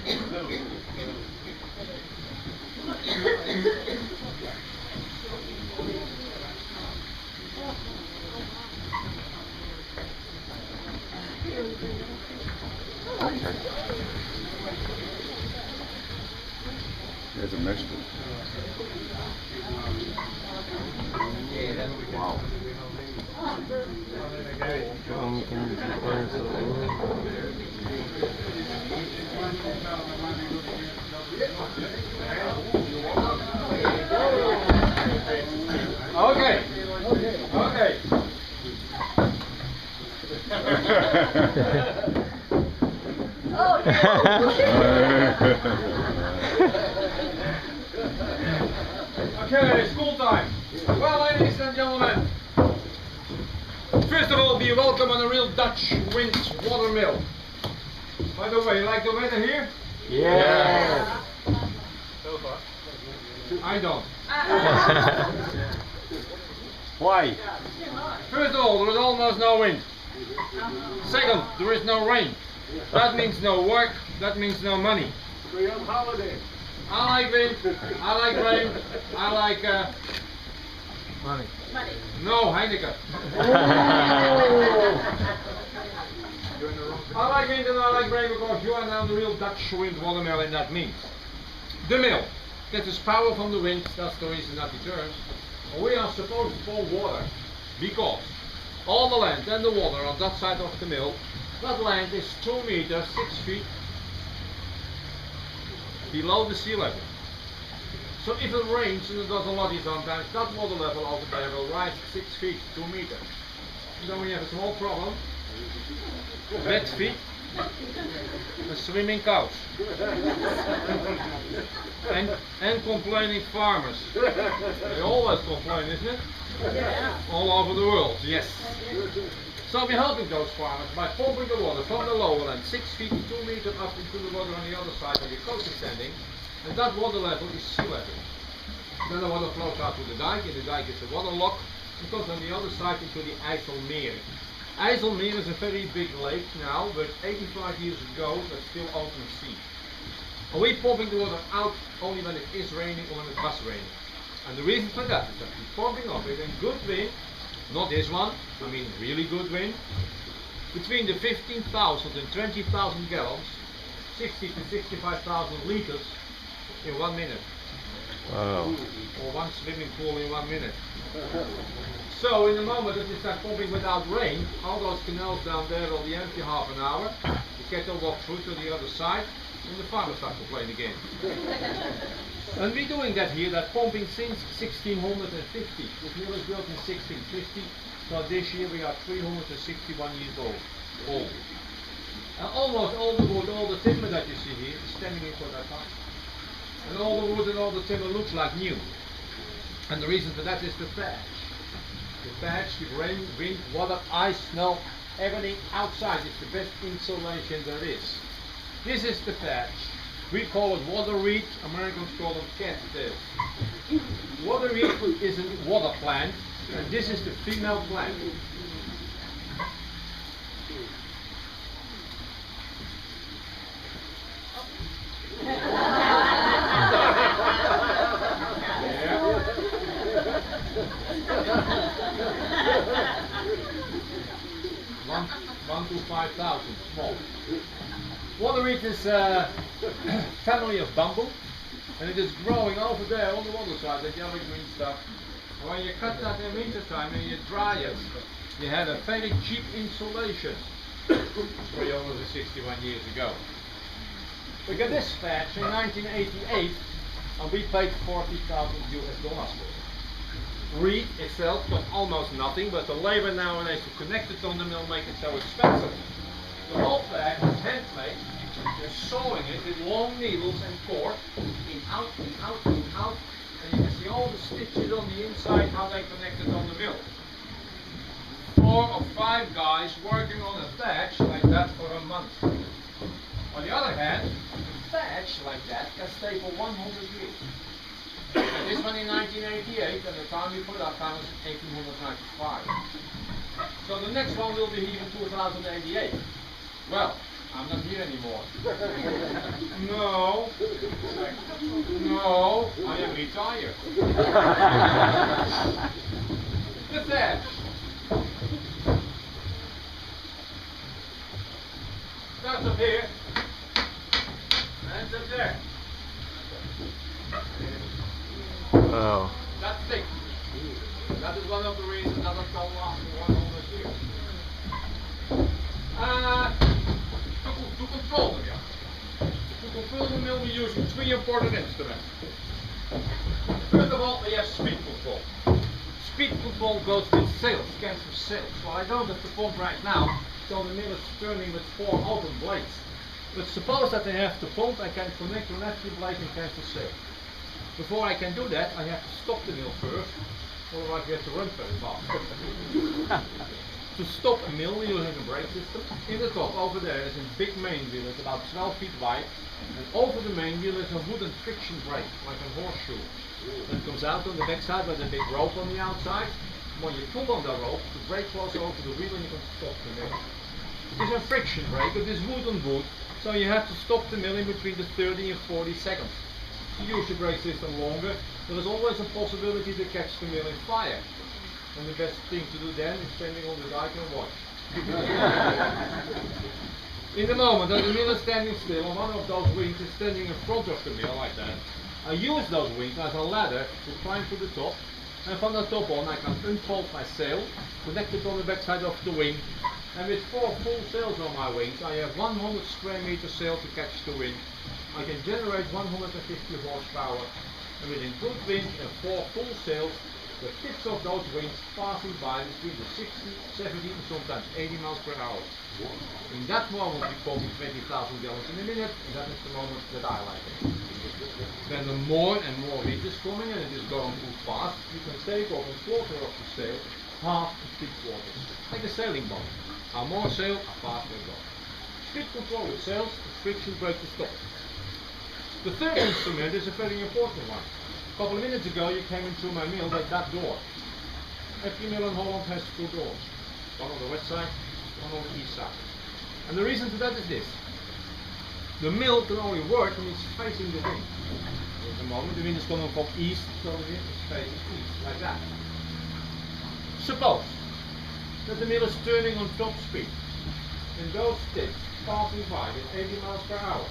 Okay. There's a mixture. Wow. Okay. Okay. Okay, school time. Well, ladies and gentlemen, first of all, be welcome on a real Dutch wind water mill. By the way, you like the weather here? Yeah. So far. I don't. Why? First of all, there is almost no wind. Second, there is no rain. That means no work, that means no money. We're on holiday. I like wind, I like rain, I like Money. no, Heineken. I like wind and I like rain because you are now the real Dutch wind water mill, and that means the mill gets its power from the wind. That's the reason that it turns. We are supposed to pump water because all the land and the water on that side of the mill, that land is 2 meters 6 feet below the sea level. So if it rains, and it does a lot sometimes, that water level over there will rise 6 feet, 2 meters. And then we have a small problem: wet feet and swimming cows. and complaining farmers. They always complain, isn't it? All over the world, yes. So we're helping those farmers by pumping the water from the lower land 6 feet, 2 meters up into the water on the other side where the coast is standing, and that water level is sea level. Then the water flows out to the dike, and the dike is a water lock, and goes on the other side into the IJsselmeer. IJsselmeer is a very big lake now, but 85 years ago it was still open sea. And we're pumping the water out only when it is raining or when it was raining. And the reason for that is that we're pumping up it in good wind, not this one, I mean really good wind, between the 15,000 and 20,000 gallons, 60 to 65,000 liters in 1 minute. Wow. Or one swimming pool in 1 minute. So in the moment that you start pumping without rain, all those canals down there will be empty half an hour, the cattle walk through to the other side, and the farmers start to play again. And we're doing that here, that pumping since 1650. This mill was built in 1650, so this year we are 361 years old. And almost all the wood, all the timber that you see here is standing in for that time. And all the wood and all the timber looks like new. And the reason for that is the thatch. The thatch with rain, wind, water, ice, snow, everything outside is the best insulation there is. This is the thatch. We call it water reed, Americans call them cattails. Water reed is a water plant, and this is the female plant. One to 5,000, small. Water reed is a family of bamboo, and it is growing over there on the water side, that yellow green stuff. And when you cut that in winter time and you dry it, you had a very cheap insulation 361 years ago. We got this thatch in 1988, and we paid $40,000 US for it. Reed itself cost almost nothing, but the labor nowadays to connect it on the mill make it so expensive. The whole thatch is handmade. They're sewing it with long needles and cord, in out, in out, in out, and you can see all the stitches on the inside, how they connect it on the mill. 4 or 5 guys working on a thatch like that for a month. On the other hand, a thatch like that can stay for 100 years. And this one in 1988, and the time we put our time was 1895. So the next one will be here in 2088. Well, I'm not here anymore. No. No, I am retired. Look there. That's up here. That's up there. Oh. That's thick. That is one of the reasons that it's going to last for 100 years. To control the mill. To control the mill, we use three important instruments. First of all, we have speed control. Speed control goes with sails, cancels sails. Well, I don't have to pump right now, so the mill is turning with 4 open blades. But suppose that I have to pump, I can connect an empty blade and cancel sail. Before I can do that, I have to stop the mill first, otherwise we have to run very fast. To stop a mill, we're using a brake system. In the top, over there, is a big main wheel, it's about 12 feet wide, and over the main wheel is a wooden friction brake, like a horseshoe. That comes out on the back side with a big rope on the outside. When you pull on the rope, the brake flows over the wheel and you can stop the mill. It's a friction brake, it is wood on wood, so you have to stop the mill in between the 30 and 40 seconds. If you use the brake system longer, there is always a possibility to catch the mill in fire. And the best thing to do then is standing on the dike and watch. In the moment that the mill is standing still, and one of those wings is standing in front of the mill like that, I use those wings as a ladder to climb to the top, and from the top on I can unfold my sail, connect it on the back side of the wing, and with 4 full sails on my wings, I have 100 square meter sail to catch the wind. I can generate 150 horsepower, and with good wind and 4 full sails, the tips of those wings passing by between the 60, 70 and sometimes 80 miles per hour. In that moment we pumping 20,000 gallons in a minute, and that is the moment that I like it. Then the more and more wind is coming and it is going too fast, you can take off a quarter of the sail, half to 3 quarters, like a sailing boat. How more sail, how faster it goes. Speed control with sails, the friction brake to stop. The third instrument is a very important one. A couple of minutes ago you came into my mill by that door. Every mill in Holland has 2 doors. One on the west side, one on the east side. And the reason for that is this. The mill can only work when it's facing the wind. At the moment the wind is coming from east, so the mill is facing east, like that. Suppose that the mill is turning on top speed, and those tips passing by at 80 miles per hour,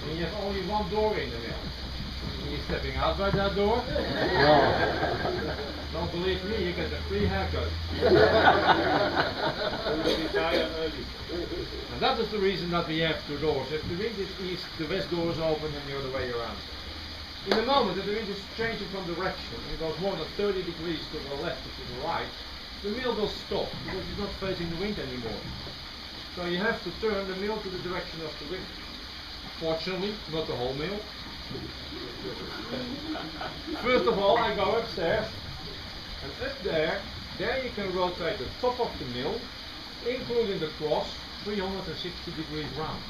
and you have only one door in the mill. Are you stepping out by that door? No. Don't believe me, you get a free haircut. And that is the reason that we have 2 doors. If the wind is east, the west door is open and the other way around. In the moment that the wind is changing from direction, and it goes more than 30 degrees to the left or to the right, the mill will stop because it's not facing the wind anymore. So you have to turn the mill to the direction of the wind. Fortunately, not the whole mill. First of all, I go upstairs, and up there you can rotate the top of the mill, including the cross, 360 degrees round.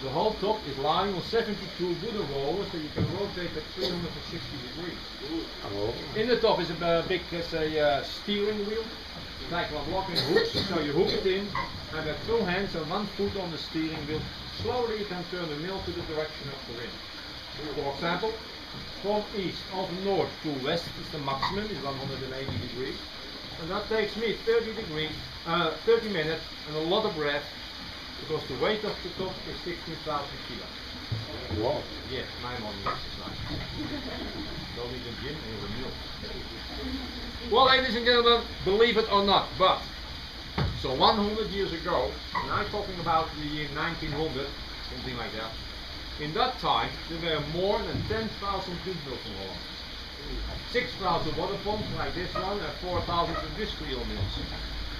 The whole top is lying on 72 wooden rollers, so you can rotate at 360 degrees. In the top is a big steering wheel, like one locking hooks, so you hook it in, and with 2 hands and 1 foot on the steering wheel, slowly you can turn the mill to the direction of the wind. For example, from east over north to west is the maximum, is 180 degrees, and that takes me 30 minutes and a lot of breath, because the weight of the top is 16,000 kilos. Wow. Yes, my morning exercise. Don't need a gym or a mill. Well, ladies and gentlemen, believe it or not, but so 100 years ago, and I'm talking about the year 1900, something like that. In that time, there were more than 10,000 windmills in Holland. 6,000 water pumps like this one, and 4,000 industrial mills.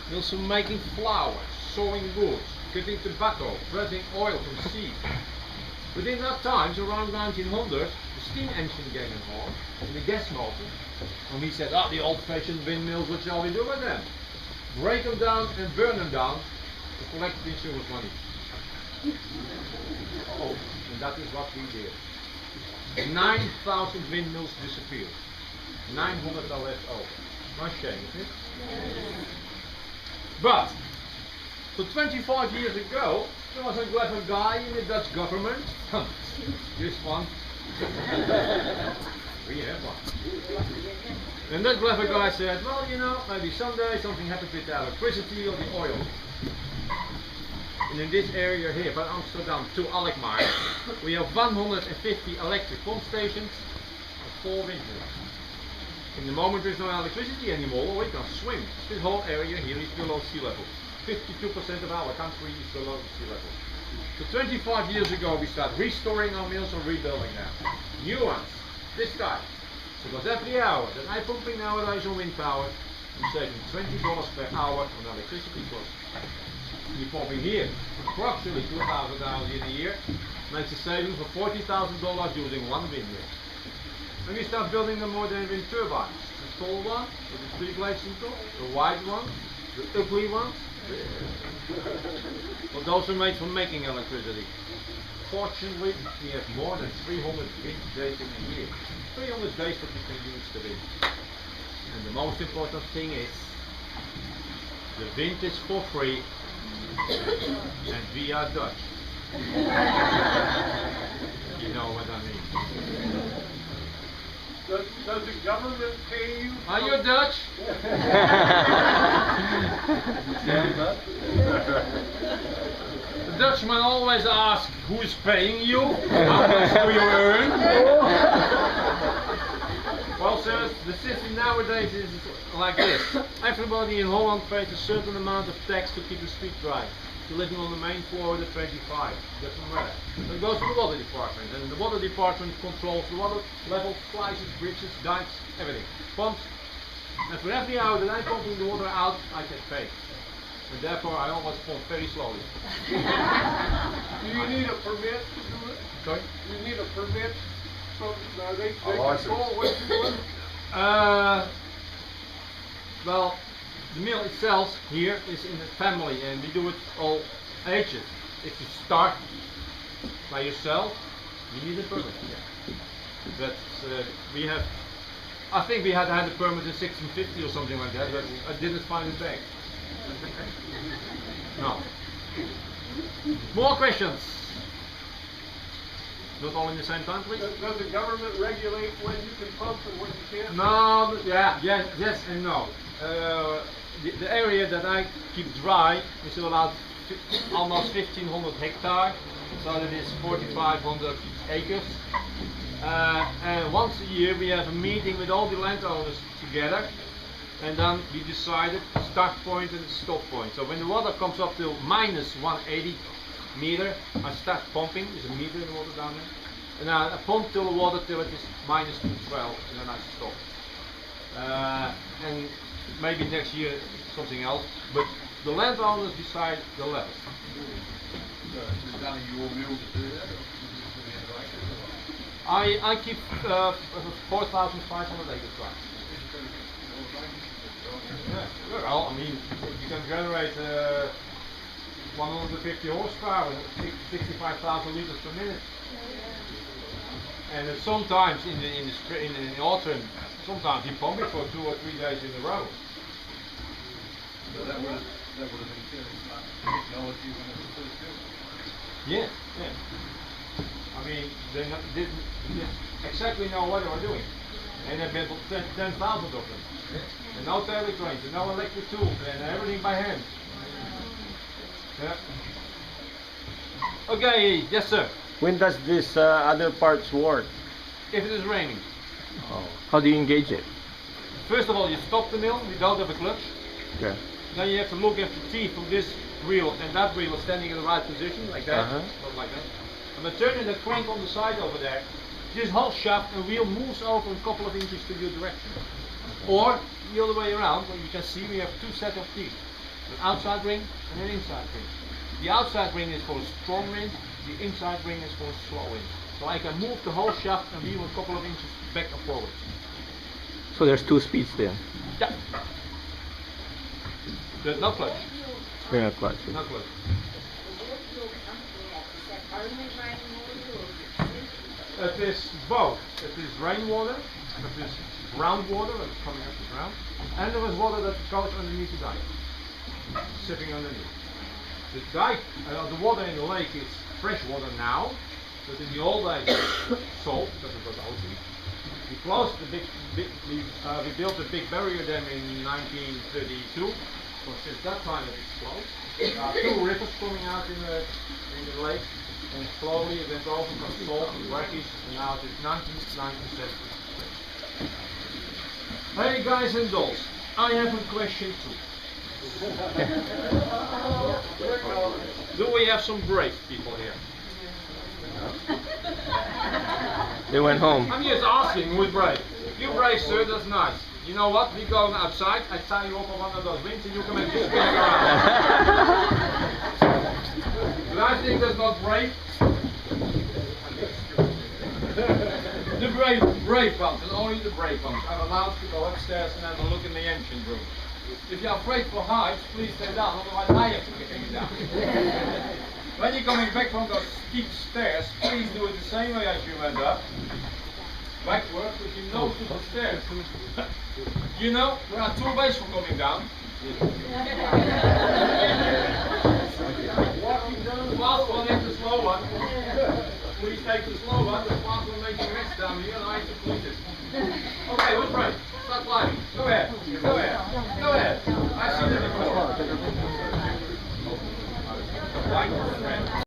Mills for making flour, sawing wood, cutting tobacco, pressing oil from seed. But in that time, so around 1900, the steam engine came in Holland, and the gas motor. And we said, the old-fashioned windmills, what shall we do with them? Break them down and burn them down to collect the insurance money. And that is what we did. 9,000 windmills disappeared. 900 are left over. Nice shame, isn't it? But, so 25 years ago, There was a clever guy in the Dutch government. This one. We have one. And that clever guy said, well, you know, maybe someday something happens with the electricity or the oil. And in this area here, by Amsterdam to Alkmaar, we have 150 electric pump stations and 4 windmills. In the moment there is no electricity anymore, we can swim. This whole area here is below sea level. 52% of our country is below the sea level. So 25 years ago we started restoring our mills and rebuilding them. New ones, this type. Because every hour that I'm pumping nowadays on wind power, I'm saving $20 per hour on electricity costs. We're pumping here approximately 2,000 hours in a year, makes a savings of $40,000 using one windmill. And we start building the modern wind turbines. The tall one, with the 3 blades on top, the wide one, the ugly one. Well, those are made for making electricity. Fortunately, we have more than 300 wind days in a year. 300 days that we can use the wind. And the most important thing is, the wind is for free, and we are Dutch. You know what I mean. Does the government pay you? Are you Dutch? The Dutchman always asks, who's paying you? How much do you earn? Well, sir, the system nowadays is like this. Everybody in Holland pays a certain amount of tax to keep the street dry. You're living on the main floor of the 25. Doesn't matter. So it goes to the water department, and the water department controls the water level, slices, bridges, dikes, everything. Pumps. And for every hour that I'm pumping the water out, I get paid. And therefore I always pump very slowly. Do you need a permit to do it? Sorry? Do you need a permit? So they license. control what you do? Well, the mill itself here is in the family, and we do it all ages. If you start by yourself, you need a permit. But we have, I think we had a permit in 1650 or something like that, but I didn't find it back. No. More questions? Not all in the same time, please? Does the government regulate when you can pump and when you can't? No, yeah, yes and no. The area that I keep dry is about almost 1,500 hectares, so that is 4,500 acres. And once a year we have a meeting with all the landowners together, and then we decided start point and stop point. So when the water comes up to minus 180 meter, I start pumping. There's a meter in the water down there, and I pump till the water till it is minus 212, and then I stop. And maybe next year something else, but the landowners decide the level. I keep 4,500 acres dry. Yeah, well, I mean, you can generate 150 horsepower, 65,000 liters per minute. And sometimes in the autumn, sometimes you pump it for 2 or 3 days in a row. So that would have been technology when it was first built. Yeah, yeah. I mean, they didn't exactly know what they were doing. And they built 10,000 of them. And no tailored trains, and no electric tools, and everything by hand. Yeah. Okay, yes sir. When does this other parts work? If it is raining. Oh. How do you engage it? First of all, you stop the mill, you don't have a clutch. Okay. Then you have to look at the teeth of this wheel and that wheel is standing in the right position, like that, not like that. And then turning the crank on the side over there, this whole shaft and wheel moves over a couple of inches to your direction. Or the other way around, where you can see we have 2 sets of teeth. An outside ring and an inside ring. The outside ring is for a strong wind, the inside ring is for a slow wind. So I can move the whole shaft and wheel a couple of inches back and forward. So there's 2 speeds then? Yeah. There's no clutch. We're not clutch. No clutch. It is both. It is rainwater, it is groundwater that's coming up the ground, and there is water that goes underneath the dike, sitting underneath. The dike, the water in the lake is fresh water now, but in the old days salt because it was ocean. We closed the we built a big barrier dam in 1932. So since that time it is closed. There are two rivers coming out in the lake, and slowly it went over from salt to brackish, and now it is 1997. Hey guys and dolls, I have a question too. Do we have some brave people here? They went home. I'm just asking who's brave. You brave, sir, that's nice. You know what? We go outside, I tie you up on one of those rings and you can make this spin around. But I think that's not brave. The brave ones, and only the brave ones, are allowed to go upstairs and have a look in the engine room. If you're afraid for heights, please stay down, otherwise I have to get you down. When you're coming back from those steep stairs, please do it the same way as you went up. Backward with your nose to the stairs. You know, there are two ways for coming down. Walking down, the fast one is the slow one. Please take the slow one, the fast one makes you rest down here and I complete it. Okay, who's right? Start climbing. Go ahead. Go ahead. Go ahead. I've seen it before.